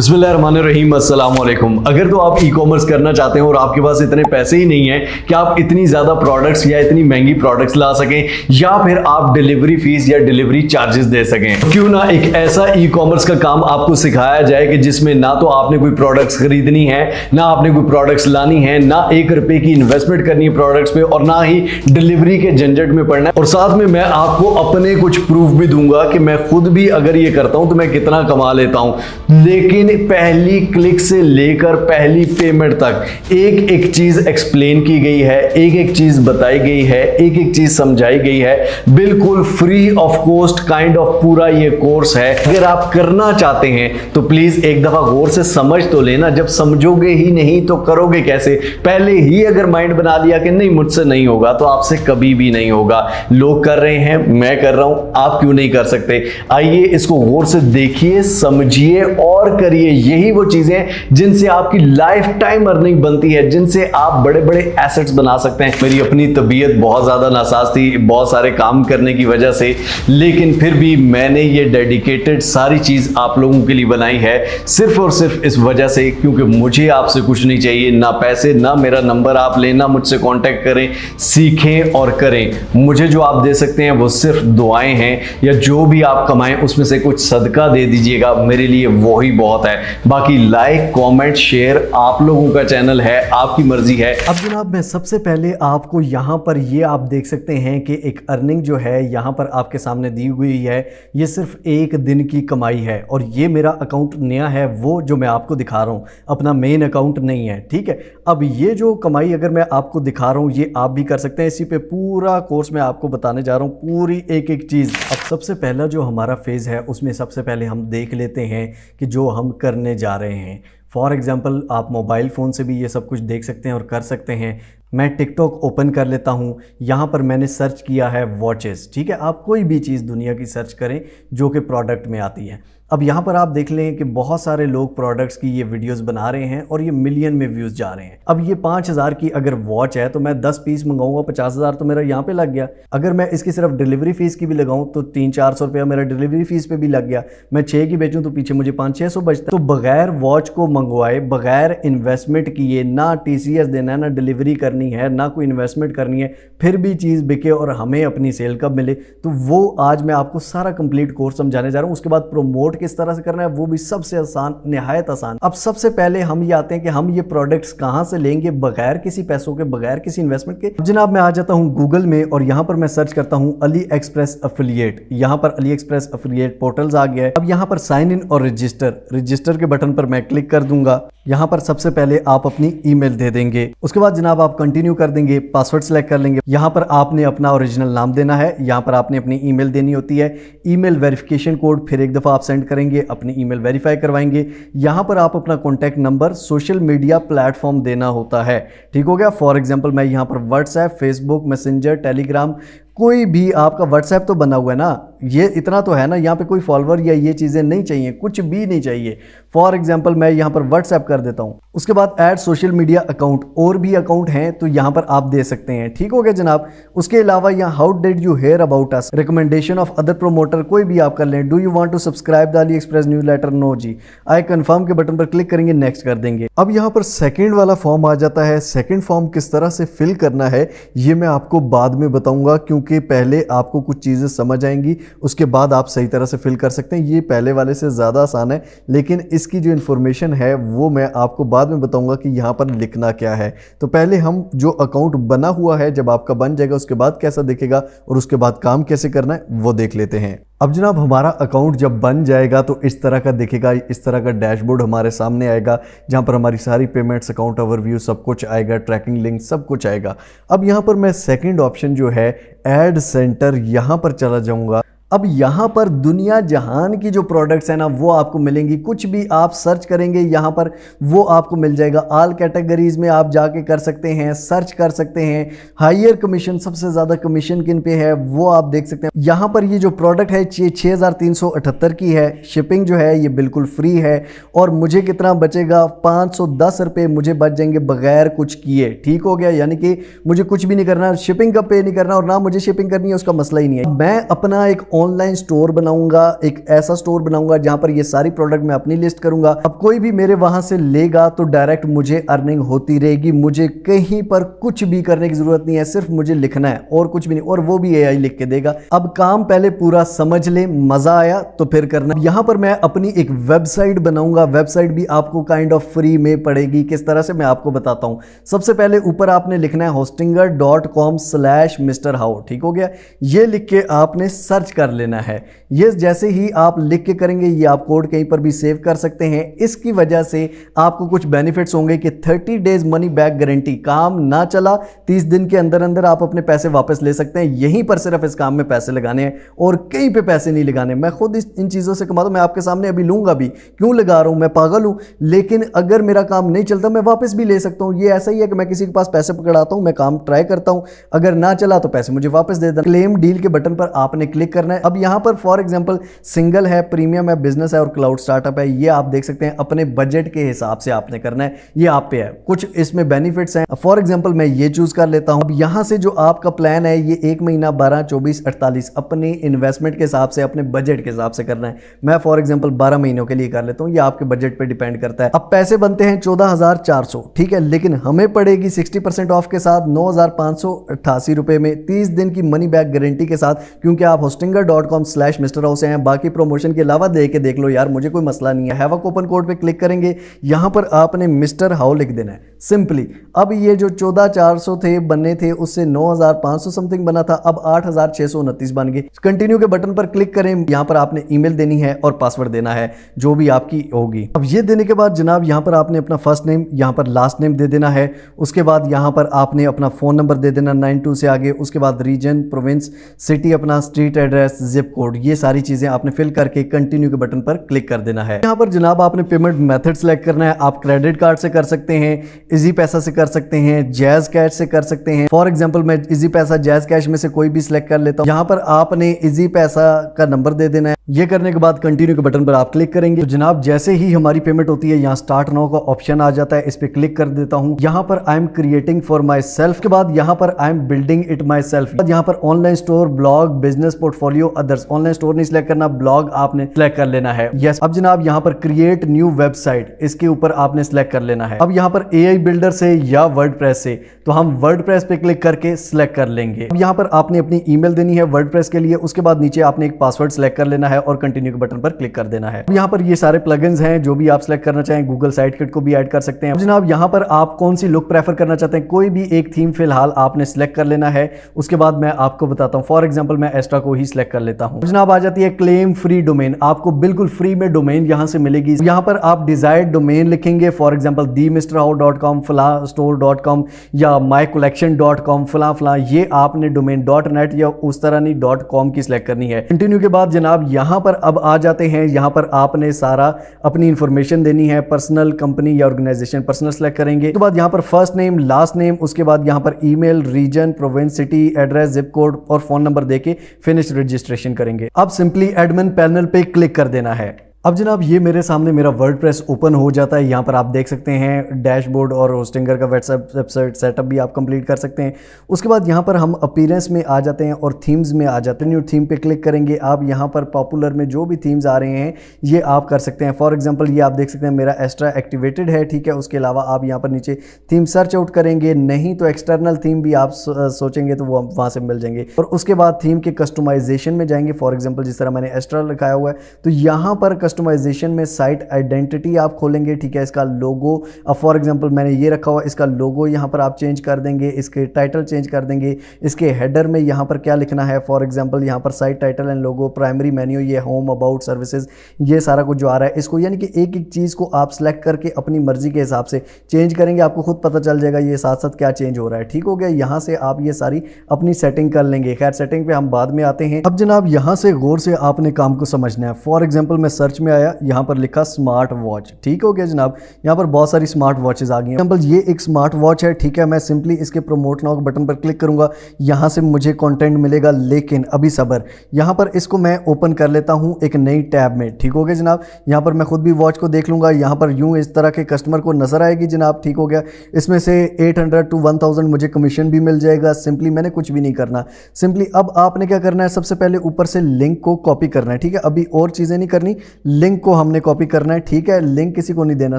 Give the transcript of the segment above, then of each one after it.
बिस्मिल्लाहिर्रहमानिर्रहीम, अस्सलाम वालेकुम। अगर तो आप ई कॉमर्स करना चाहते हैं और आपके पास इतने पैसे ही नहीं हैं कि आप इतनी ज़्यादा प्रोडक्ट्स या इतनी महंगी प्रोडक्ट्स ला सकें या फिर आप डिलीवरी फीस या डिलीवरी चार्जेस दे सकें, क्यों ना एक ऐसा ई कॉमर्स का काम आपको सिखाया जाए कि जिसमें ना तो आपने कोई प्रोडक्ट्स खरीदनी है, ना आपने कोई प्रोडक्ट्स लानी है, ना ₹1 की इन्वेस्टमेंट करनी है प्रोडक्ट्स पे, और ना ही डिलीवरी के झंझट में पड़ना है। और साथ में मैं आपको अपने कुछ प्रूफ भी दूंगा कि मैं खुद भी अगर ये करता हूं तो मैं कितना कमा लेता हूं। लेकिन पहली क्लिक से लेकर पहली पेमेंट तक एक एक चीज एक्सप्लेन की गई है, एक एक चीज बताई गई है, एक एक चीज समझाई गई है, बिल्कुल free of cost kind of पूरा ये कोर्स है। अगर आप करना चाहते हैं तो प्लीज एक दफा गौर से समझ तो लेना। जब समझोगे ही नहीं तो करोगे कैसे? पहले ही अगर माइंड बना लिया कि नहीं मुझसे नहीं होगा तो आपसे कभी भी नहीं होगा। लोग कर रहे हैं, मैं कर रहा हूं, आप क्यों नहीं कर सकते? आइए इसको गौर से देखिए, समझिए और करिए। यही वो चीजें हैं जिनसे आपकी लाइफ टाइम अर्निंग बनती है, जिनसे आप बड़े बड़े एसेट्स बना सकते हैं। मेरी अपनी तबीयत बहुत ज्यादा नासाज थी बहुत सारे काम करने की वजह से, लेकिन फिर भी मैंने ये डेडिकेटेड सारी चीज आप लोगों के लिए बनाई है सिर्फ और सिर्फ इस वजह से क्योंकि मुझे आपसे कुछ नहीं चाहिए, ना पैसे, ना मेरा नंबर आप लेना, मुझसे कांटेक्ट करें, सीखें और करें। मुझे जो आप दे सकते हैं वो सिर्फ दुआएं हैं, या जो भी आप कमाएं उसमें से कुछ सदका दे दीजिएगा, मेरे लिए वही बहुत है। बाकी लाइक कमेंट शेयर आप लोगों का चैनल है, आपकी मर्जी है। अब जनाब मैं सबसे पहले आपको यहाँ पर ये आप देख सकते हैं कि एक अर्निंग जो है यहाँ पर आपके सामने दी हुई है, ये सिर्फ एक दिन की कमाई है। और ये मेरा अकाउंट नया है, वो जो मैं आपको दिखा रहा हूँ, अपना मेन अकाउंट नहीं है, ठीक है। अब ये जो कमाई अगर मैं आपको दिखा रहा हूँ ये आप भी कर सकते हैं। इसी पे पूरा कोर्स मैं आपको बताने जा रहा हूँ, पूरी एक एक चीज़। अब सबसे पहला जो हमारा फेज़ है उसमें सबसे पहले हम देख लेते हैं कि जो हम करने जा रहे हैं। फॉर एग्ज़ाम्पल आप मोबाइल फ़ोन से भी ये सब कुछ देख सकते हैं और कर सकते हैं। मैं टिकटॉक ओपन कर लेता हूँ, यहाँ पर मैंने सर्च किया है वॉचेस, ठीक है। आप कोई भी चीज़ दुनिया की सर्च करें जो कि प्रोडक्ट में आती है। अब यहाँ पर आप देख लें कि बहुत सारे लोग प्रोडक्ट्स की ये वीडियोस बना रहे हैं और ये मिलियन में व्यूज़ जा रहे हैं। अब ये 5000 की अगर वॉच है तो मैं 10 पीस मंगाऊंगा, 50,000 तो मेरा यहाँ पे लग गया। अगर मैं इसकी सिर्फ डिलीवरी फीस की भी लगाऊं तो 300-400 रुपया मेरा डिलीवरी फीस पे भी लग गया। मैं 6 की बेचूं तो पीछे मुझे 500-600 बचता। तो बगैर वॉच को मंगवाए, बगैर इन्वेस्टमेंट किए, ना TCS देना है, ना डिलीवरी करनी है, ना कोई इन्वेस्टमेंट करनी है, फिर भी चीज़ बिके और हमें अपनी सेल कब मिले, तो वो आज मैं आपको सारा कंप्लीट कोर्स समझाने जा रहा हूँ। उसके बाद प्रोमोट किस तरह से करना है वो भी सबसे आसान, निहायत आसान। अब सबसे पहले हम ये आते हैं कि हम ये प्रोडक्ट्स कहाँ से लेंगे बगैर किसी पैसों के, बगैर किसी इन्वेस्टमेंट के। अब जनाब मैं आ जाता हूँ गूगल में और यहाँ पर मैं सर्च करता हूँ अली एक्सप्रेस एफिलिएट। यहाँ पर अली एक्सप्रेस एफिलिएट पोर्टल्स आ गया है। अब यहाँ पर साइन इन और रजिस्टर के बटन पर मैं क्लिक कर दूंगा। यहाँ पर सबसे पहले आप अपनी ईमेल दे देंगे, उसके बाद जनाब आप कंटिन्यू कर देंगे, पासवर्ड सेलेक्ट कर लेंगे। यहाँ पर आपने अपना ओरिजिनल नाम देना है, यहाँ पर आपने अपनी ईमेल देनी होती है, ईमेल वेरिफिकेशन कोड फिर एक दफ़ा आप सेंड करेंगे, अपनी ईमेल वेरीफाई करवाएंगे। यहाँ पर आप अपना contact number, social media platform देना होता है, ठीक हो गया। फॉर एग्जांपल मैं यहाँ पर व्हाट्सएप, फेसबुक, मैसेंजर, टेलीग्राम, कोई भी आपका व्हाट्सएप तो बना हुआ है ना, ये इतना तो है ना, यहाँ पे कोई फॉलोअर या ये चीज़ें नहीं चाहिए, कुछ भी नहीं चाहिए। फॉर एग्जांपल मैं यहाँ पर व्हाट्सएप कर देता हूँ। उसके बाद ऐड सोशल मीडिया अकाउंट, और भी अकाउंट हैं तो यहाँ पर आप दे सकते हैं, ठीक हो गया जनाब। उसके अलावा यहाँ how did you hear about us, recommendation of other promoter, कोई भी आप कर लें। Do you want to subscribe the AliExpress newsletter, no जी। आई कंफर्म के बटन पर क्लिक करेंगे, नेक्स्ट कर देंगे। अब यहाँ पर सेकेंड वाला फॉर्म आ जाता है। सेकेंड फॉर्म किस तरह से फिल करना है ये मैं आपको बाद में बताऊंगा, क्योंकि पहले आपको कुछ चीज़ें समझ आएंगी, उसके बाद आप सही तरह से फिल कर सकते हैं। ये पहले वाले से ज़्यादा आसान है, लेकिन इसकी जो इन्फॉर्मेशन है वो मैं आपको बाद में बताऊंगा कि यहाँ पर लिखना क्या है। तो पहले हम जो अकाउंट बना हुआ है जब आपका बन जाएगा उसके बाद कैसा दिखेगा और उसके बाद काम कैसे करना है वो देख लेते हैं। अब जनाब हमारा अकाउंट जब बन जाएगा तो इस तरह का दिखेगा, इस तरह का डैशबोर्ड हमारे सामने आएगा जहां पर हमारी सारी पेमेंट्स, अकाउंट ओवरव्यू सब कुछ आएगा, ट्रैकिंग लिंक सब कुछ आएगा। अब यहां पर मैं सेकंड ऑप्शन जो है ऐड सेंटर, यहां पर चला जाऊंगा। अब यहाँ पर दुनिया जहान की जो प्रोडक्ट्स हैं ना वो आपको मिलेंगी। कुछ भी आप सर्च करेंगे यहाँ पर वो आपको मिल जाएगा। ऑल कैटेगरीज में आप जाके कर सकते हैं, सर्च कर सकते हैं। हायर कमीशन, सबसे ज़्यादा कमीशन किन पे है वो आप देख सकते हैं। यहाँ पर ये जो प्रोडक्ट है 6378 की है। शिपिंग जो है ये बिल्कुल फ्री है और मुझे कितना बचेगा, 510 रुपये मुझे बच जाएंगे बगैर कुछ किए, ठीक हो गया। यानी कि मुझे कुछ भी नहीं करना, शिपिंग का पे नहीं करना और ना मुझे शिपिंग करनी है, उसका मसला ही नहीं है। मैं अपना एक ऑनलाइन स्टोर बनाऊंगा, एक ऐसा स्टोर बनाऊंगा जहां पर ये सारी प्रोडक्ट मैं अपनी लिस्ट करूंगा। अब कोई भी मेरे वहां से लेगा तो डायरेक्ट मुझे अर्निंग होती रहेगी, मुझे कहीं पर कुछ भी करने की जरूरत नहीं है, सिर्फ मुझे लिखना है और कुछ भी नहीं, और वो भी एआई लिख के देगा। अब काम पहले पूरा समझ ले, मजा आया तो फिर करना। यहां पर मैं अपनी एक वेबसाइट बनाऊंगा, वेबसाइट भी आपको काइंड ऑफ फ्री में पड़ेगी। किस तरह से मैं आपको बताता हूं। सबसे पहले ऊपर आपने लिखना है hostinger.com/mrhow, ठीक हो गया। ये लिख के आपने सर्च कर लेना है। ये जैसे ही आप लिख के करेंगे, ये आप कोड कहीं पर भी सेव कर सकते हैं। इसकी वजह से आपको कुछ बेनिफिट्स होंगे कि 30 डेज मनी बैक गारंटी, काम ना चला 30 दिन के अंदर अंदर आप अपने पैसे वापस ले सकते हैं। यहीं पर सिर्फ इस काम में पैसे लगाने हैं और कहीं पे पैसे नहीं लगाने। मैं खुद इन चीज़ों से कमाता हूं, मैं आपके सामने अभी लूंगा भी, क्यों लगा रहा हूं, मैं पागल हूं। लेकिन अगर मेरा काम नहीं चलता मैं वापस भी ले सकता हूं। ये ऐसा ही है कि मैं किसी के पास पैसे पकड़ाता हूं, मैं काम ट्राई करता हूं, अगर ना चला तो पैसे मुझे वापस दे देना। क्लेम डील के बटन पर आपने क्लिक करना है। अब यहां पर फॉर एग्जांपल सिंगल है, प्रीमियम है, बिजनेस है और क्लाउड स्टार्टअप है। ये आप देख सकते हैं अपने बजट के हिसाब से आपने करना है, ये आप पे है। कुछ इसमें बेनिफिट्स हैं, फॉर एग्जांपल मैं ये चूज कर लेता हूं। अब यहां से जो आपका प्लान है ये 1 महीना 12, 24, 48 अपने इन्वेस्टमेंट के हिसाब से, अपने बजट के हिसाब से करना है। मैं फॉर एग्जांपल 12 महीनों के लिए कर लेता हूं, ये आपके बजट पे डिपेंड करता है। अब पैसे बनते हैं 14,400, ठीक है, लेकिन हमें पड़ेगी 60% ऑफ के साथ 9,588 रुपए में, 30 दिन की मनी बैक गारंटी के साथ, क्योंकि आप hostinger.com/mrhow से हैं। बाकी प्रमोशन के अलावा दे के देख लो यार, मुझे कोई मसला नहीं है। हैव अ कूपन कोड पे क्लिक करेंगे, यहां पर आपने मिस्टर हाउ लिख देना है सिंपली। अब ये जो 14,400 थे बनने थे, उससे 9,500 समथिंग बना था, अब 8,629 बन गए। कंटिन्यू के बटन पर क्लिक करें, यहां पर आपने ईमेल देनी है और पासवर्ड देना है जो भी आपकी होगी। अब ये देने के बाद जनाब यहां पर आपने अपना फर्स्ट नेम, यहां पर लास्ट नेम दे देना है। उसके बाद यहां पर आपने अपना फोन नंबर दे देना 92 से आगे। उसके बाद रीजन, प्रोविंस, सिटी, अपना स्ट्रीट एड्रेस, जिप कोड, ये सारी चीजें आपने फिल करके कंटिन्यू के बटन पर क्लिक कर देना है। यहां पर जनाब आपने पेमेंट मेथड सेलेक्ट करना है। आप क्रेडिट कार्ड से कर सकते हैं, इजी पैसा से कर सकते हैं, जैज कैश से कर सकते हैं। फॉर एग्जांपल मैं इजी पैसा, जैज कैश में से कोई भी सिलेक्ट कर लेता हूं। यहां पर आपने इजी पैसा का नंबर दे देना है। ये करने के बाद कंटिन्यू के बटन पर आप क्लिक करेंगे तो जनाब जैसे ही हमारी पेमेंट होती है, यहाँ स्टार्ट नाउ का ऑप्शन आ जाता है, इस पे क्लिक कर देता हूं। यहाँ पर I am creating for my self के बाद यहाँ पर I am building it my self. यहाँ पर online store, blog, business, portfolio, others. Online store नहीं सिलेक्ट करना, ब्लॉग आपने सिलेक्ट कर लेना है। यस, अब जनाब यहाँ पर क्रिएट न्यू वेबसाइट, इसके ऊपर आपने सिलेक्ट कर लेना है। अब यहाँ पर एआई बिल्डर से या वर्डप्रेस से, तो हम वर्डप्रेस पे क्लिक करके सिलेक्ट कर लेंगे। अब यहाँ पर आपने अपनी ईमेल देनी है वर्डप्रेस के लिए। उसके बाद नीचे आपने एक पासवर्ड सिलेक्ट कर लेना है और कंटिन्यू के बटन पर क्लिक कर देना है। अब यहाँ पर ये सारे प्लगइन्स हैं जो भी आप सिलेक्ट करना चाहें, गूगल साइट किट को भी ऐड कर सकते हैं। अब जनाब यहाँ पर आप कौन सी लुक प्रेफर करना चाहते हैं, कोई भी एक थीम फिलहाल आपने सिलेक्ट कर लेना है। उसके बाद मैं आपको बताता हूँ, फॉर एग्जाम्पल मैं एस्ट्रा को ही सिलेक्ट कर लेता हूँ। जनाब आ जाती है क्लेम फ्री डोमेन, आपको बिल्कुल फ्री में डोमेन यहाँ से मिलेगी। यहाँ पर आप डिजायर्ड डोमेन लिखेंगे, फॉर एग्जाम्पल themrhow.com, fla-store.com या mycollection.com, फला फला, ये आपने डोमेन .net या उस तरह नहीं .com की सिलेक्ट करनी है। कंटिन्यू के बाद जनाब यहाँ पर अब आ जाते हैं, यहाँ पर आपने सारा अपनी इंफॉर्मेशन देनी है, पर्सनल, कंपनी या ऑर्गेनाइजेशन। पर्सनल सेलेक्ट करेंगे, उसके बाद यहाँ पर फर्स्ट नेम, लास्ट नेम, उसके बाद यहाँ पर email, region, province, city, address, zip code और फोन नंबर देके फिनिश रजिस्ट्रेशन करेंगे। अब सिंपली एडमिन पैनल पे क्लिक कर देना है। अब जनाब ये मेरे सामने मेरा वर्डप्रेस ओपन हो जाता है। यहाँ पर आप देख सकते हैं डैशबोर्ड और होस्टिंगर का वेबसाइट सेटअप भी आप कंप्लीट कर सकते हैं। उसके बाद यहाँ पर हम अपीयरेंस में आ जाते हैं और थीम्स में आ जाते हैं। न्यू थीम पे क्लिक करेंगे, आप यहाँ पर पॉपुलर में जो भी थीम्स आ रहे हैं ये आप कर सकते हैं। फॉर एग्जाम्पल ये आप देख सकते हैं मेरा एस्ट्रा एक्टिवेटेड है, ठीक है। उसके अलावा आप यहाँ पर नीचे थीम सर्च आउट करेंगे, नहीं तो एक्सटर्नल थीम भी आप सोचेंगे तो वो वहाँ से मिल जाएंगे। और उसके बाद थीम के कस्टमाइजेशन में जाएंगे। फॉर एग्जाम्पल जिस तरह मैंने एस्ट्रा लिखाया हुआ है तो यहाँ पर कस्टमाइजेशन में साइट आइडेंटिटी आप खोलेंगे, ठीक है। इसका लोगो, अब फॉर एग्जांपल मैंने ये रखा हुआ, इसका लोगो यहाँ पर आप चेंज कर देंगे, इसके टाइटल चेंज कर देंगे, इसके हेडर में यहाँ पर क्या लिखना है, फॉर एग्जांपल यहाँ पर site title and logo, primary menu, ये होम, अबाउट, सर्विसेज, ये सारा कुछ जो आ रहा है इसको, यानी कि एक एक चीज़ को आप सेलेक्ट करके अपनी मर्जी के हिसाब से चेंज करेंगे। आपको खुद पता चल जाएगा ये साथ साथ क्या चेंज हो रहा है, ठीक हो गया। यहाँ से आप ये सारी अपनी सेटिंग कर लेंगे। खैर सेटिंग पे हम बाद में आते हैं। अब जनाब यहाँ से गौर से आपने काम को समझना है। फॉर एग्जाम्पल मैं सर्च सर्च में आया, यहाँ पर लिखा स्मार्ट वॉच। ठीक हो गया जनाब, यहाँ पर बहुत सारी स्मार्ट वॉचेस आ गई हैं। एग्जाम्पल ये एक स्मार्ट वॉच है, ठीक है। मैं सिंपली इसके प्रमोट नाउ के बटन पर क्लिक करूंगा, यहाँ से मुझे कंटेंट मिलेगा, लेकिन अभी सब्र, यहाँ पर इसको मैं ओपन कर लेता हूँ एक नई टैब में। ठीक हो गया जनाब, यहाँ पर मैं खुद भी वॉच को देख लूँगा, यहाँ पर यूँ इस तरह के कस्टमर को नजर आएगी जनाब। ठीक हो गया, इसमें से 800 to 1000 मुझे कमीशन भी मिल जाएगा। सिंपली मैंने कुछ भी नहीं करना, सिंपली अब आपने क्या करना है, सबसे पहले ऊपर से लिंक को कॉपी करना है। ठीक है, अभी और चीज़ें नहीं करनी, लिंक को हमने कॉपी करना है। ठीक है, लिंक किसी को नहीं देना,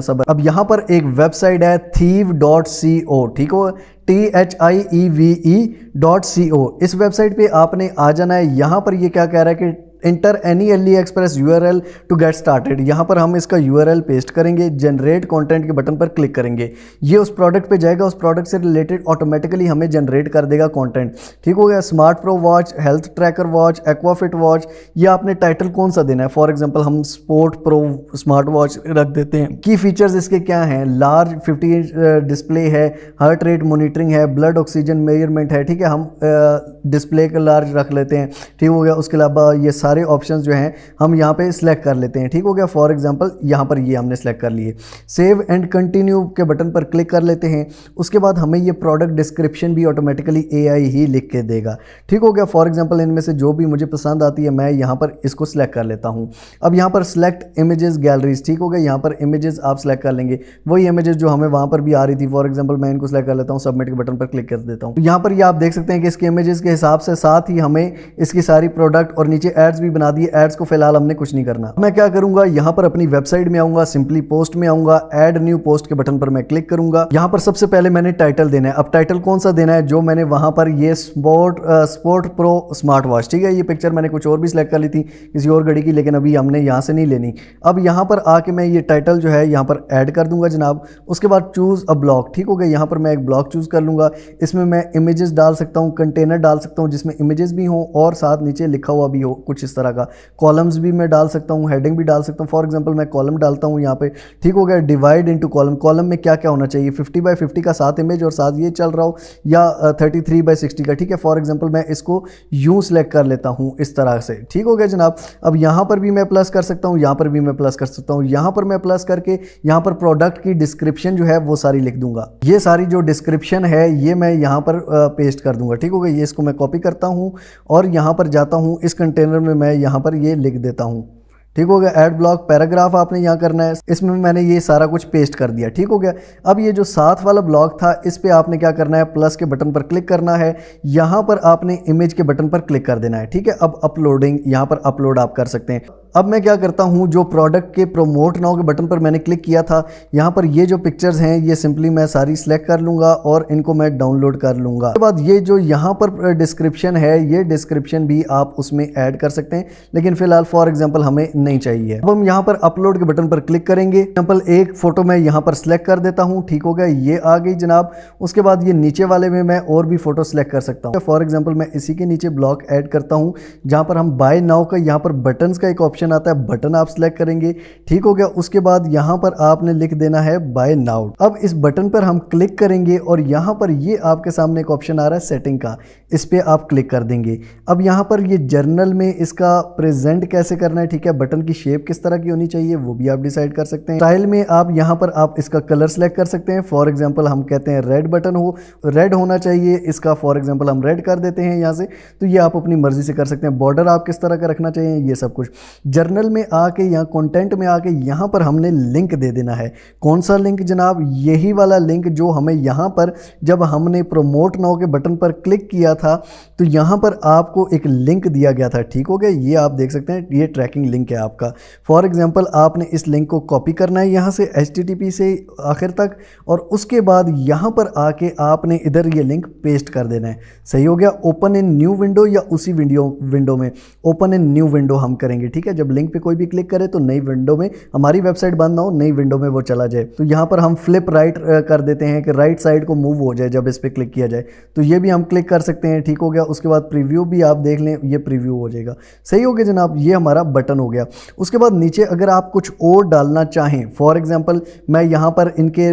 सब्र। अब यहाँ पर एक वेबसाइट है thieve.co, ठीक हो, THIEVE.co। इस वेबसाइट पे आपने आ जाना है। यहाँ पर ये क्या कह रहा है कि enter any AliExpress URL to get started. यहाँ पर हम इसका URL पेस्ट करेंगे, जनरेट कंटेंट के बटन पर क्लिक करेंगे, ये उस प्रोडक्ट पे जाएगा, उस प्रोडक्ट से रिलेटेड ऑटोमेटिकली हमें जनरेट कर देगा कंटेंट। ठीक हो गया, smart pro watch, health tracker watch, aquafit watch, ये आपने टाइटल कौन सा देना है। फॉर एग्जांपल हम स्पोर्ट प्रो स्मार्ट वॉच रख देते हैं। की फीचर्स इसके क्या हैं, लार्ज 50 इंच डिस्प्ले है, हार्ट रेट मॉनिटरिंग है, ब्लड ऑक्सीजन मेजरमेंट है। ठीक है, हम डिस्प्ले का लार्ज रख लेते हैं। ठीक हो गया, उसके अलावा ये सारे ऑप्शंस जो हैं हम यहाँ पे सिलेक्ट कर लेते हैं। ठीक हो गया, फॉर एग्जांपल यहाँ पर ये हमने सेलेक्ट कर लिए। सेव एंड कंटिन्यू के बटन पर क्लिक कर लेते हैं। उसके बाद हमें ये प्रोडक्ट डिस्क्रिप्शन भी ऑटोमेटिकली AI ही लिख के देगा। ठीक हो गया, फॉर एग्जांपल इनमें से जो भी मुझे पसंद आती है मैं यहाँ पर इसको सिलेक्ट कर लेता हूँ। अब यहाँ पर सिलेक्ट इमेजेस गैलरीज, ठीक हो गया, यहाँ पर इमेजेस आप सिलेक्ट कर लेंगे, वही इमेजेस जो हमें वहाँ पर भी आ रही थी। फॉर एग्जाम्पल मैं इनको सिलेक्ट कर लेता हूँ, सबमिट के बटन पर क्लिक कर देता हूँ। तो यहाँ पर ये आप देख सकते हैं कि इसके इमेजेस के हिसाब से साथ ही हमें इसकी सारी प्रोडक्ट और नीचे एड्स भी बना दिए। एड्स को फिलहाल हमने कुछ नहीं करना। मैं क्या करूंगा, यहाँ पर अपनी वेबसाइट में आऊंगा, सिंपली पोस्ट में आऊंगा, ऐड न्यू पोस्ट के बटन पर मैं क्लिक करूंगा। यहाँ पर सबसे पहले मैंने टाइटल देना है। अब टाइटल कौन सा देना है, जो मैंने वहां पर ये स्पोर्ट प्रो स्मार्ट वॉच, ठीक है, ये पिक्चर मैंने कुछ और भी सिलेक्ट कर ली थी किसी और घड़ी की, लेकिन अभी हमने यहाँ से नहीं लेनी। अब यहाँ पर आके मैं ये टाइटल जो है यहाँ पर ऐड कर दूंगा जनाब। उसके बाद चूज अ ब्लॉक, ठीक हो गया, यहाँ पर मैं एक ब्लॉक चूज कर लूंगा। इसमें मैं इमेजेस डाल सकता हूँ, कंटेनर डाल सकता हूँ जिसमें इमेजेस भी हों और साथ नीचे लिखा हुआ भी हो कुछ इस तरह का। कॉलम्स भी मैं डाल सकता हूँ, हेडिंग भी डाल सकता हूँ। फॉर एग्जांपल मैं कॉलम डालता हूँ यहाँ पे। ठीक हो गया, डिवाइड इनटू कॉलम। कॉलम में क्या क्या होना चाहिए, 50x50 का साथ इमेज और साथ ये चल रहा हो, या 33x60 का। ठीक है, फॉर एग्जांपल मैं इसको यूं सेलेक्ट कर लेता हूँ इस तरह से। ठीक हो गया जनाब, अब यहाँ पर भी मैं प्लस कर सकता हूँ, यहाँ पर भी मैं प्लस कर सकता हूँ। यहाँ पर मैं प्लस करके यहाँ पर प्रोडक्ट की डिस्क्रिप्शन जो है वो सारी लिख दूंगा। ये सारी जो डिस्क्रिप्शन है ये मैं यहाँ पर पेस्ट कर दूंगा। ठीक हो गया, ये इसको मैं कॉपी करता हूँ और यहाँ पर जाता हूँ, इस कंटेनर में मैं यहाँ पर ये लिख देता हूँ। ठीक हो गया, ऐड ब्लॉक पैराग्राफ आपने यहाँ करना है, इसमें मैंने ये सारा कुछ पेस्ट कर दिया। ठीक हो गया, अब ये जो साथ वाला ब्लॉक था इस पे आपने क्या करना है, प्लस के बटन पर क्लिक करना है, यहाँ पर आपने इमेज के बटन पर क्लिक कर देना है। ठीक है, अब अपलोडिंग, यहाँ पर अपलोड आप कर सकते हैं। अब मैं क्या करता हूँ, जो प्रोडक्ट के प्रमोट नाउ के बटन पर मैंने क्लिक किया था, यहाँ पर ये जो पिक्चर्स हैं ये सिंपली मैं सारी सिलेक्ट कर लूँगा और इनको मैं डाउनलोड कर लूँगा। उसके बाद ये जो यहाँ पर डिस्क्रिप्शन है, ये डिस्क्रिप्शन भी आप उसमें ऐड कर सकते हैं, लेकिन फिलहाल फॉर एग्जांपल हमें नहीं चाहिए। अब हम यहाँ पर अपलोड के बटन पर क्लिक करेंगे। एग्जांपल एक फोटो मैं यहाँ पर सिलेक्ट कर देता हूँ। ठीक हो गया, ये आ गई जनाब। उसके बाद ये नीचे वाले में मैं और भी फोटो सिलेक्ट कर सकता हूँ। फॉर एग्जाम्पल मैं इसी के नीचे ब्लॉक ऐड करता हूँ, जहाँ पर हम बाय नाउ का यहाँ पर बटन का एक ऑप्शन आता है, बटन आप सिलेक्ट करेंगे। ठीक हो गया, उसके बाद यहाँ पर आपने लिख देना है बाय नाउ। अब इस बटन पर हम क्लिक करेंगे और यहाँ पर ये आपके सामने एक ऑप्शन आ रहा है सेटिंग का, इस पे आप क्लिक कर देंगे। अब यहाँ पर ये जर्नल में इसका प्रेजेंट कैसे करना है, ठीक है, बटन की शेप किस तरह की होनी चाहिए वो भी आप डिसाइड कर सकते हैं। स्टाइल में आप यहाँ पर आप इसका कलर सेलेक्ट कर सकते हैं। फॉर एग्जांपल हम कहते हैं रेड बटन हो, रेड होना चाहिए इसका, फॉर एग्जांपल हम रेड कर देते हैं यहाँ से। तो ये आप अपनी मर्जी से कर सकते हैं। बॉर्डर आप किस तरह का रखना चाहिए, ये सब कुछ। जर्नल में आके यहाँ कंटेंट में आके यहाँ पर हमने लिंक दे देना है। कौन सा लिंक जनाब, यही वाला लिंक जो हमें यहाँ पर जब हमने प्रमोट नाउ के बटन पर क्लिक किया था तो यहाँ पर आपको एक लिंक दिया गया था। ठीक हो गया, ये आप देख सकते हैं, ये ट्रैकिंग लिंक है आपका। फॉर एग्जांपल आपने इस लिंक को कॉपी करना है यहाँ से HTTP से आखिर तक, और उसके बाद यहाँ पर आके आपने इधर ये लिंक पेस्ट कर देना है। सही हो गया, ओपन इन न्यू विंडो या उसी विंडो में ओपन इन न्यू विंडो हम करेंगे। ठीक है, जब लिंक पे कोई भी क्लिक करे तो नई विंडो में, हमारी वेबसाइट बंद ना हो, नई विंडो में वो चला जाए। तो यहाँ पर हम फ्लिप राइट कर देते हैं कि राइट साइड को मूव हो जाए जब इस पर क्लिक किया जाए, तो ये भी हम क्लिक कर सकते हैं। ठीक हो गया, उसके बाद प्रीव्यू भी आप देख लें, ये प्रीव्यू हो जाएगा। सही हो गया जनाब, ये हमारा बटन हो गया। उसके बाद नीचे अगर आप कुछ और डालना चाहें, फॉर एग्जांपल मैं यहाँ पर इनके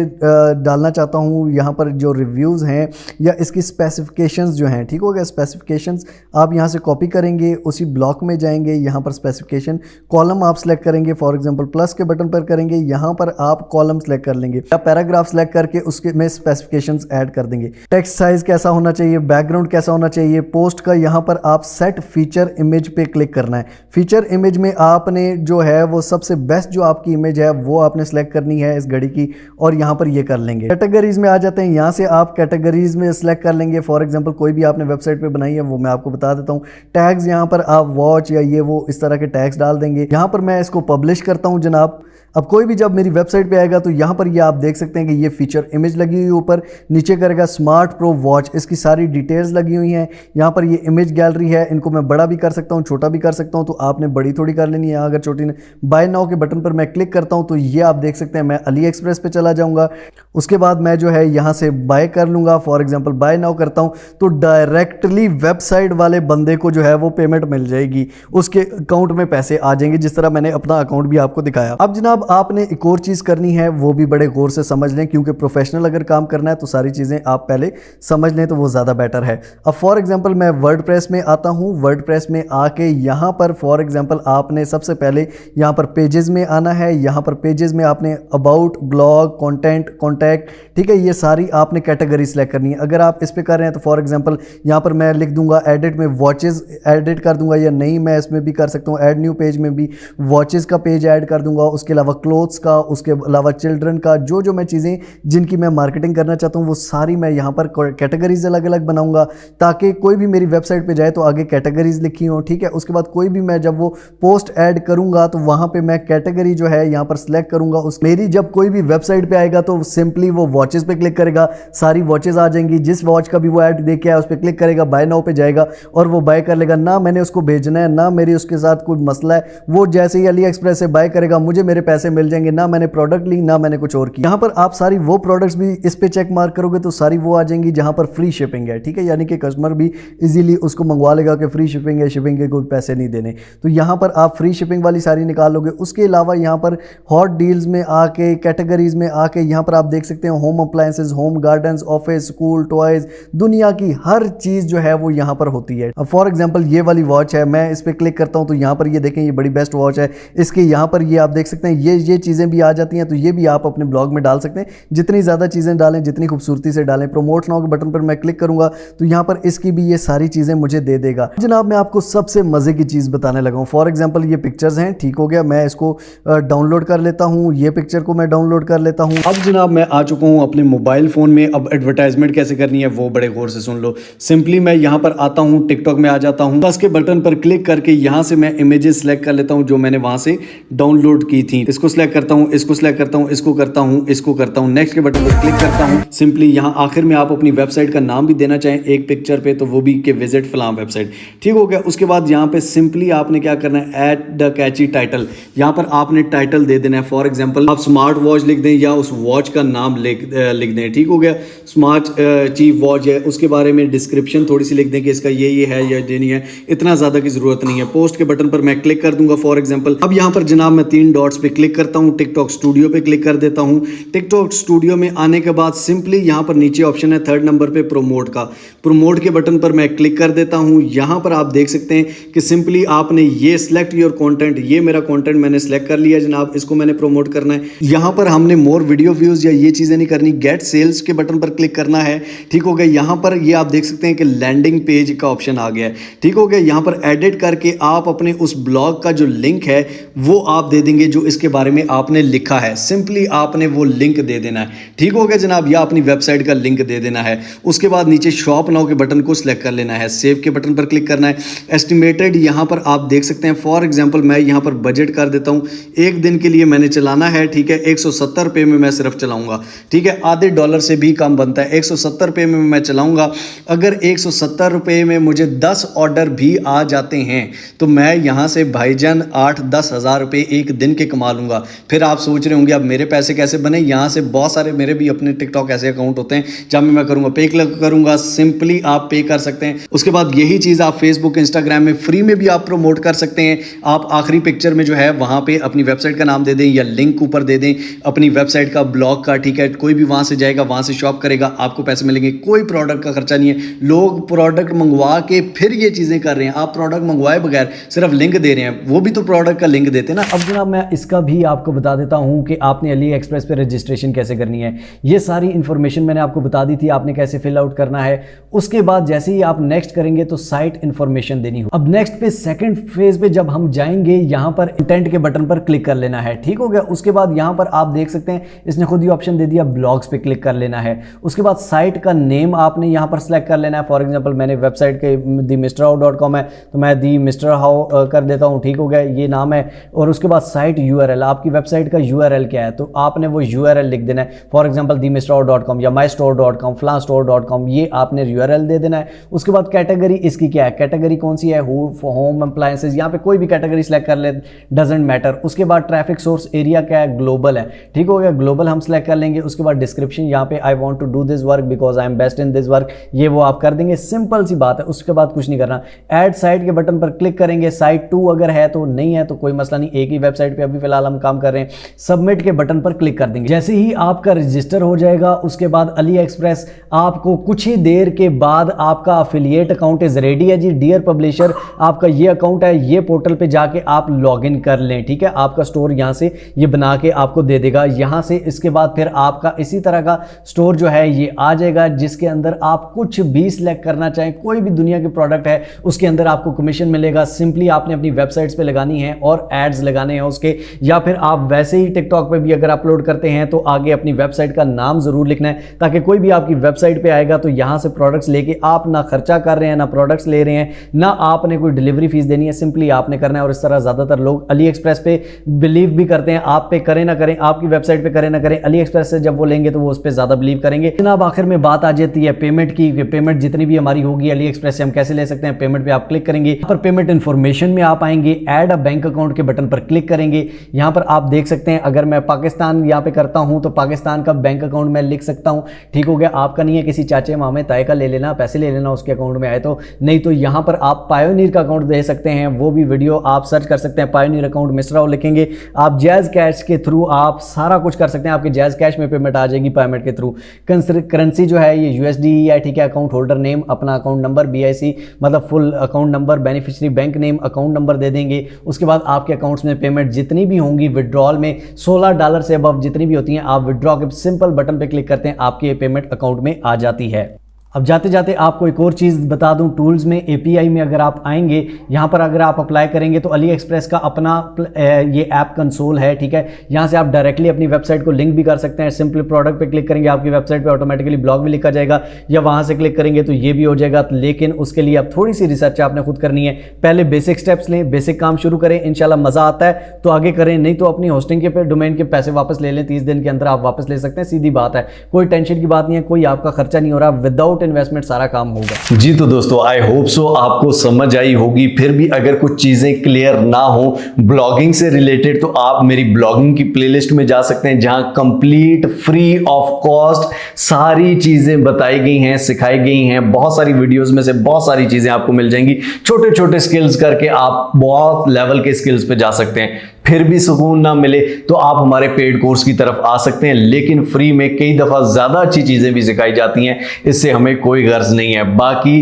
डालना चाहता हूँ, यहाँ पर जो रिव्यूज़ हैं या इसकी स्पेसिफिकेशंस जो हैं, ठीक हो गया, स्पेसिफिकेशंस आप यहाँ से कॉपी करेंगे, उसी ब्लॉक में जाएंगे, यहाँ पर स्पेसिफिकेशन कॉलम आप सेलेक्ट करेंगे, फॉर एग्जांपल प्लस के बटन पर करेंगे, यहाँ पर आप कॉलम सेलेक्ट कर लेंगे या पैराग्राफ सेलेक्ट करके उसके में स्पेसिफिकेशंस ऐड कर देंगे। टेक्स्ट साइज कैसा होना चाहिए, बैकग्राउंड कैसा होना चाहिए, पोस्ट का यहाँ पर आप सेट फीचर इमेज पे क्लिक करना है। फीचर इमेज में आपने जो है वो सबसे बेस्ट जो आपकी इमेज है वो आपने सेलेक्ट करनी है इस घड़ी की, और यहाँ पर ये कर लेंगे। कैटेगरीज में आ जाते हैं, यहाँ से आप कैटेगरीज में सेलेक्ट कर लेंगे। फॉर एग्जांपल कोई भी आपने वेबसाइट पे बनाई है वो मैं आपको बता देता हूँ। टैग्स यहाँ पर आप वॉच या ये वो इस तरह के टैग्स डाल देंगे। यहाँ पर मैं इसको पब्लिश करता हूँ जनाब। अब कोई भी जब मेरी वेबसाइट पे आएगा तो यहाँ पर ये आप देख सकते हैं कि ये फीचर इमेज लगी हुई है, ऊपर नीचे करेगा स्मार्ट प्रो वॉच, इसकी सारी डिटेल्स लगी हुई हैं। यहाँ पर ये इमेज गैलरी है, इनको मैं बड़ा भी कर सकता हूँ, छोटा भी कर सकता हूँ, तो आपने बड़ी थोड़ी कर लेनी है। अगर छोटी ने बाय नाउ के बटन पर मैं क्लिक करता हूँ तो ये आप देख सकते हैं मैं अली एक्सप्रेस पे चला जाऊँगा। उसके बाद मैं जो है यहाँ से बाय कर लूँगा, फॉर एग्जाम्पल बाय नाउ करता हूँ तो डायरेक्टली वेबसाइट वाले बंदे को जो है वो पेमेंट मिल जाएगी, उसके अकाउंट में पैसे आ जाएंगे, जिस तरह मैंने अपना अकाउंट भी आपको दिखाया। अब जनाब आपने एक और चीज़ करनी है, वो भी बड़े गौर से समझ लें, क्योंकि प्रोफेशनल अगर काम करना है तो सारी चीज़ें आप पहले समझ लें तो वो ज़्यादा बेटर है। अब फॉर एग्जांपल मैं वर्डप्रेस में आता हूँ। वर्डप्रेस में आके यहाँ पर फॉर एग्जांपल आपने सबसे पहले यहाँ पर पेजेस में आना है। यहाँ पर पेजेस में आपने अबाउट, ब्लॉग, कंटेंट, कॉन्टैक्ट, ठीक है, ये सारी आपने कैटेगरी सेलेक्ट करनी है। अगर आप इस पर कर रहे हैं तो फॉर एग्जाम्पल यहाँ पर मैं लिख दूंगा एडिट में वॉचेज़ एडिट कर दूंगा, या नहीं मैं इसमें भी कर सकता हूँ, ऐड न्यू पेज में भी वॉचेज़ का पेज ऐड कर दूंगा। उसके अलावा क्लोथ्स का, उसके अलावा चिल्ड्रन का, जो मैं चीज़ें जिनकी मैं मार्केटिंग करना चाहता हूँ वो सारी मैं यहाँ पर कैटेगरीज अलग अलग बनाऊंगा, ताकि कोई भी मेरी वेबसाइट पे जाए तो आगे कैटेगरीज लिखी हो, ठीक है। उसके बाद कोई भी मैं जब वो पोस्ट ऐड करूंगा तो वहाँ पे मैं कैटेगरी जो है यहाँ पर सिलेक्ट करूंगा। उस मेरी जब कोई भी वेबसाइट पे आएगा तो सिंपली वो वॉचेस पे क्लिक करेगा, सारी वॉचेस आ जाएंगी। जिस वॉच का भी वो ऐड देख के आया उस पर क्लिक करेगा, बाय नाउ पे जाएगा और वो बाय कर लेगा। ना मैंने उसको भेजना है, ना मेरी उसके साथ कोई मसला है, वो जैसे ही अली एक्सप्रेस से बाय करेगा मुझे मेरे पैसे मिल जाएंगे। ना मैंने प्रोडक्ट ली, ना मैंने कुछ और किया। यहाँ पर आप सारी वो प्रोडक्ट्स भी इस पे चेक मार्क करोगे तो सारी वो आ जाएंगी जहाँ पर फ्री शिपिंग है, ठीक है, यानी कि कस्टमर भी इजीली उसको मंगवा लेगा कि फ्री शिपिंग है, शिपिंग के कोई पैसे नहीं देने। तो यहाँ पर आप फ्री शिपिंग वाली सारी निकाल लोगे। उसके अलावा यहाँ पर हॉट डील्स में आके, कैटेगरीज में आके यहाँ पर आप देख सकते हैं home appliances, home gardens, office, school, toys, दुनिया की हर चीज़ जो है वो यहाँ पर होती है। अब फॉर एग्जाम्पल ये वाली वॉच है, मैं इस पर क्लिक करता हूँ तो यहाँ पर ये देखें ये बड़ी बेस्ट वॉच है। इसके यहाँ पर ये आप देख सकते हैं ये चीज़ें भी आ जाती हैं, तो ये भी आप अपने ब्लॉग में डाल सकते हैं। जितनी ज़्यादा चीज़ें डालें, जितनी खूबसूरती से डालें। प्रमोट नाउ के बटन पर मैं क्लिक करूँगा तो यहाँ पर इसकी भी ये सारी चीज़ें मुझे दे देगा। जनाब मैं आपको सबसे मज़े की चीज़ बताने लगा हूँ। फॉर एग्जाम्पल ये पिक्चर्स हैं, ठीक हो गया, मैं इसको डाउनलोड कर लेता हूँ, ये पिक्चर को मैं डाउनलोड कर लेता हूँ। अब जनाब मैं आ चुका हूँ अपने मोबाइल फ़ोन में। अब एडवर्टाइजमेंट कैसे करनी है वो बड़े गौर से सुन लो। सिंपली मैं यहाँ पर आता हूँ, टिकटॉक में आ जाता हूँ, प्लस के बटन पर क्लिक करके यहाँ से मैं इमेजेस सेलेक्ट कर लेता हूँ जो मैंने वहाँ से डाउनलोड की थी। इसको सेलेक्ट करता हूँ, इसको सेलेक्ट करता हूँ, इसको करता हूँ, इसको करता हूँ, नेक्स्ट के बटन पर क्लिक करता हूँ। सिंपली यहाँ आखिर में आप अपनी वेबसाइट का नाम भी देना चाहें एक पिक्चर पे तो वो भी कि विजिट फलां वेबसाइट, ठीक हो गया। उसके बाद यहाँ पे सिंपली आपने क्या करना है, ऐड द कैची टाइटल, यहाँ पर आपने टाइटल दे देना है। फॉर एग्जांपल आप स्मार्ट वॉच लिख दें या उस वॉच का नाम लिख दें, ठीक हो गया। स्मार्ट चीफ वॉच है, उसके बारे में डिस्क्रिप्शन थोड़ी सी लिख दें कि इसका ये है या ये नहीं है, इतना ज़्यादा की ज़रूरत नहीं है। पोस्ट के बटन पर मैं क्लिक कर दूंगा फॉर एग्जाम्पल। अब यहाँ पर जनाब मैं 3 डॉट्स पे क्लिक करता हूँ, टिकटॉक स्टूडियो पे क्लिक कर देता हूँ। टिकटॉक स्टूडियो में आने के बाद सिंपली यहाँ पर नीचे ऑप्शन है 3rd नंबर पे प्रोमोट का, प्रोमोट के बटन पर मैं क्लिक कर देता हूँ। यहाँ पर आप देख सकते हैं कि सिंपली आपने ये सिलेक्ट योर कंटेंट, ये मेरा कंटेंट मैंने सिलेक्ट कर लिया जनाब, इसको मैंने प्रमोट करना है। यहाँ पर हमने मोर वीडियो व्यूज या ये चीज़ें नहीं करनी, गेट सेल्स के बटन पर क्लिक करना है, ठीक हो गया। यहाँ पर ये आप देख सकते हैं कि लैंडिंग पेज का ऑप्शन आ गया है, ठीक हो गया। यहाँ पर एडिट करके आप अपने उस ब्लॉग का जो लिंक है वो आप दे देंगे जो इसके बारे में आपने लिखा है, सिंपली आपने वो लिंक दे देना है, ठीक हो गया जनाब, या अपनी वेबसाइट का लिंक दे देना है। उसके बाद नीचे शॉप नाउ के बटन को सिलेक्ट कर लेना है, सेव के बटन पर क्लिक करना है। एस्टिमेटेड यहाँ पर आप देख सकते हैं, फॉर एग्जांपल मैं यहाँ पर बजट कर देता हूँ, एक दिन के लिए मैंने चलाना है, ठीक है, 170 रुपये में मैं सिर्फ चलाऊंगा, ठीक है, आधे डॉलर से भी कम बनता है, 170 रुपये में मैं चलाऊंगा। अगर 170 रुपये में मुझे 10 ऑर्डर भी आ जाते हैं तो मैं यहाँ से भाईजान 8-10 हज़ार रुपये एक दिन के कमा डालूंगा। फिर आप सोच रहे होंगे अब मेरे पैसे कैसे बने। यहाँ से बहुत सारे मेरे भी अपने टिकटॉक ऐसे अकाउंट होते हैं जहाँ मैं करूँगा पे क्लिक करूँगा, सिंपली आप पे कर सकते हैं। उसके बाद यही चीज़ आप फेसबुक इंस्टाग्राम में फ्री में भी आप प्रमोट कर सकते हैं। आप आखिरी पिक्चर में जो है वहाँ पे अपनी वेबसाइट का नाम दे दें या लिंक ऊपर दे दें अपनी वेबसाइट का, ब्लॉग का, ठीक है। कोई भी वहाँ से जाएगा, वहाँ से शॉप करेगा, आपको पैसे मिलेंगे। कोई प्रोडक्ट का खर्चा नहीं है। लोग प्रोडक्ट मंगवा के फिर ये चीज़ें कर रहे हैं, आप प्रोडक्ट मंगवाए बगैर सिर्फ लिंक दे रहे हैं, वो भी तो प्रोडक्ट का लिंक देते हैं ना। अब जनाब मैं इसका भी आपको बता देता हूं कि आपने अली एक्सप्रेस पे रजिस्ट्रेशन कैसे करनी है। ये सारी इंफॉर्मेशन मैंने आपको बता दी थी, आपने कैसे फिल आउट करना है। उसके बाद जैसे ही आप नेक्स्ट करेंगे तो साइट इंफॉर्मेशन देनी हो। अब नेक्स्ट पे सेकंड फेज पे जब हम जाएंगे, यहां पर इंटेंट के बटन पर क्लिक कर लेना है, ठीक हो गया। उसके बाद यहां पर आप देख सकते हैं इसने खुद ही ऑप्शन दे दिया, ब्लॉग्स पे क्लिक कर लेना है। उसके बाद साइट का नेम आपने यहां पर सिलेक्ट कर लेना है। फॉर एग्जांपल मैंने वेबसाइट के themrhaw.com है तो मैं themrhaw कर देता हूं, ठीक हो गया, ये नाम है। और उसके बाद साइट यूआरएल, आपकी वेबसाइट का यूआरएल क्या है तो आपने वो यूआरएल लिख देना है। फॉर एग्जांपल themrhaw.com या mystore.com, flanstore.com, ये आपने यूआरएल दे देना है। उसके बाद कैटेगरी इसकी क्या है, कैटेगरी कौन सी है, होम अप्लायंसेज, यहाँ पे कोई भी कैटेगरी सिलेक्ट कर ले, डजेंट मैटर। उसके बाद ट्रैफिक सोर्स एरिया क्या है, ग्लोबल है, ठीक हो गया, ग्लोबल हम सिलेक्ट कर लेंगे। उसके बाद डिस्क्रिप्शन यहाँ पे I want to do this work because I am best in this work, ये वो आप कर देंगे, सिंपल सी बात है। उसके बाद कुछ नहीं करना, ऐड साइट के बटन पर क्लिक करेंगे। साइट 2 अगर है तो नहीं है तो कोई मसला नहीं, एक ही वेबसाइट पे अभी फिलहाल हम काम कर रहे हैं। सबमिट के बटन पर क्लिक कर देंगे। जैसे ही आपका रजिस्टर हो जाएगा उसके बाद अली एक्सप्रेस आपको कुछ ही देर के बाद आपका अफिलिएट अकाउंट इज रेडी है जी। डियर पब्लिशर, आपका ये अकाउंट है, ये पोर्टल पे जाके आप लॉग इन कर लें, ठीक है। आपका स्टोर यहाँ से ये बना के आपको दे देगा यहाँ से। इसके बाद फिर आपका इसी तरह का स्टोर जो है ये आ जाएगा जिसके अंदर आप कुछ भी सिलेक्ट करना चाहें, कोई भी दुनिया के प्रोडक्ट है उसके अंदर आपको कमीशन मिलेगा। सिंपली आपने अपनी वेबसाइट्स पे लगानी है और एड्स लगाने हैं उसके, या फिर आप वैसे ही टिकटॉक पे भी अगर अपलोड करते हैं तो आगे अपनी वेबसाइट का नाम जरूर लिखना है ताकि कोई भी आपकी वेबसाइट पे आएगा तो यहां से प्रोडक्ट्स लेके आप ना खर्चा कर रहे हैं ना प्रोडक्ट्स ले रहे हैं ना आपने कोई डिलीवरी फीस देनी है, सिंपली आपने करना है। और इस तरह ज्यादातर लोग अली एक्सप्रेस पे बिलीव भी करते हैं। आप पे करें ना करें, आपकी वेबसाइट पे करें ना करें, अली एक्सप्रेस से जब वो लेंगे तो वो उस पर ज्यादा बिलीव करेंगे। जनाब आखिर में बात आ जाती है पेमेंट की। पेमेंट जितनी भी हमारी होगी अली एक्सप्रेस से हम कैसे ले सकते हैं। पेमेंट पे आप क्लिक करेंगे, यहाँ पर पेमेंट इन्फॉर्मेशन में आप आएंगे, ऐड अ बैंक अकाउंट के बटन पर क्लिक करेंगे। यहाँ पर आप देख सकते हैं अगर मैं पाकिस्तान यहाँ पे करता हूँ तो पाकिस्तान का बैंक अकाउंट मैं लिख सकता हूँ, ठीक हो गया। आपका नहीं है, किसी चाचे मामे ताए का ले लेना, पैसे ले लेना उसके अकाउंट में आए तो, नहीं तो यहाँ पर आप पायोनियर का अकाउंट दे सकते हैं, वो भी वीडियो आप सर्च कर सकते हैं। पायोनियर अकाउंट मिस्टर राव लिखेंगे, आप जैज़ कैश के थ्रू आप सारा कुछ कर सकते हैं। आपके जैज़ कैश में पेमेंट आ जाएगी पेमेंट के थ्रू। करेंसी जो है ये USD है, ठीक है। अकाउंट होल्डर नेम, अपना अकाउंट नंबर BIC मतलब full account number, beneficiary bank name, account number दे देंगे। उसके बाद आपके अकाउंट्स में पेमेंट जितनी भी होंगी विड्रॉल में $16 से अबव जितनी भी होती हैं, आप विड्रॉ के सिंपल बटन पे क्लिक करते हैं, आपके पेमेंट अकाउंट में आ जाती है। अब जाते जाते आपको एक और चीज़ बता दूं, टूल्स में API में अगर आप आएंगे, यहाँ पर अगर आप अप्लाई करेंगे तो अली एक्सप्रेस का अपना ये ऐप कंसोल है, ठीक है। यहाँ से आप डायरेक्टली अपनी वेबसाइट को लिंक भी कर सकते हैं। सिंपली प्रोडक्ट पे क्लिक करेंगे, आपकी वेबसाइट पे ऑटोमेटिकली ब्लॉग भी लिखा जाएगा, या वहाँ से क्लिक करेंगे तो ये भी हो जाएगा। लेकिन उसके लिए आप थोड़ी सी रिसर्च आपने खुद करनी है। पहले बेसिक स्टेप्स लें, बेसिक काम शुरू करें, इंशाल्लाह मज़ा आता है तो आगे करें, नहीं तो अपनी होस्टिंग के डोमेन के पैसे वापस ले लें। 30 दिन के अंदर आप वापस ले सकते हैं, सीधी बात है, कोई टेंशन की बात नहीं है, कोई आपका खर्चा नहीं हो रहा, विदाउट इन्वेस्टमेंट सारा काम होगा। जी तो दोस्तों आई होप सो आपको समझ आई होगी। फिर भी अगर कुछ चीजें क्लियर ना हो ब्लॉगिंग से रिलेटेड तो आप मेरी ब्लॉगिंग की प्लेलिस्ट में जा सकते हैं जहां कंप्लीट फ्री ऑफ कॉस्ट सारी चीजें बताई गई हैं, सिखाई गई हैं। बहुत सारी वीडियोस में से बहुत सारी चीजें आपको मिल जाएंगी। छोटे छोटे स्किल्स करके आप बहुत लेवल के स्किल्स पे जा सकते हैं। फिर भी सुकून ना मिले तो आप हमारे पेड कोर्स की तरफ आ सकते हैं, लेकिन फ्री में कई दफा ज्यादा अच्छी चीजें भी सिखाई जाती हैं, इससे हमें कोई गर्ज नहीं है। बाकी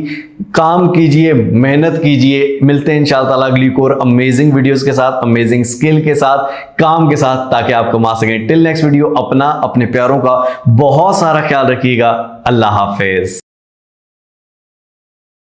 काम कीजिए, मेहनत कीजिए। मिलते हैं इंशाअल्लाह ताला अगली और अमेजिंग वीडियोस के साथ, अमेजिंग स्किल के साथ, काम के साथ, ताकि आप कमा सकें। टिल नेक्स्ट वीडियो, अपना अपने प्यारों का बहुत सारा ख्याल रखिएगा। अल्लाह हाफिज।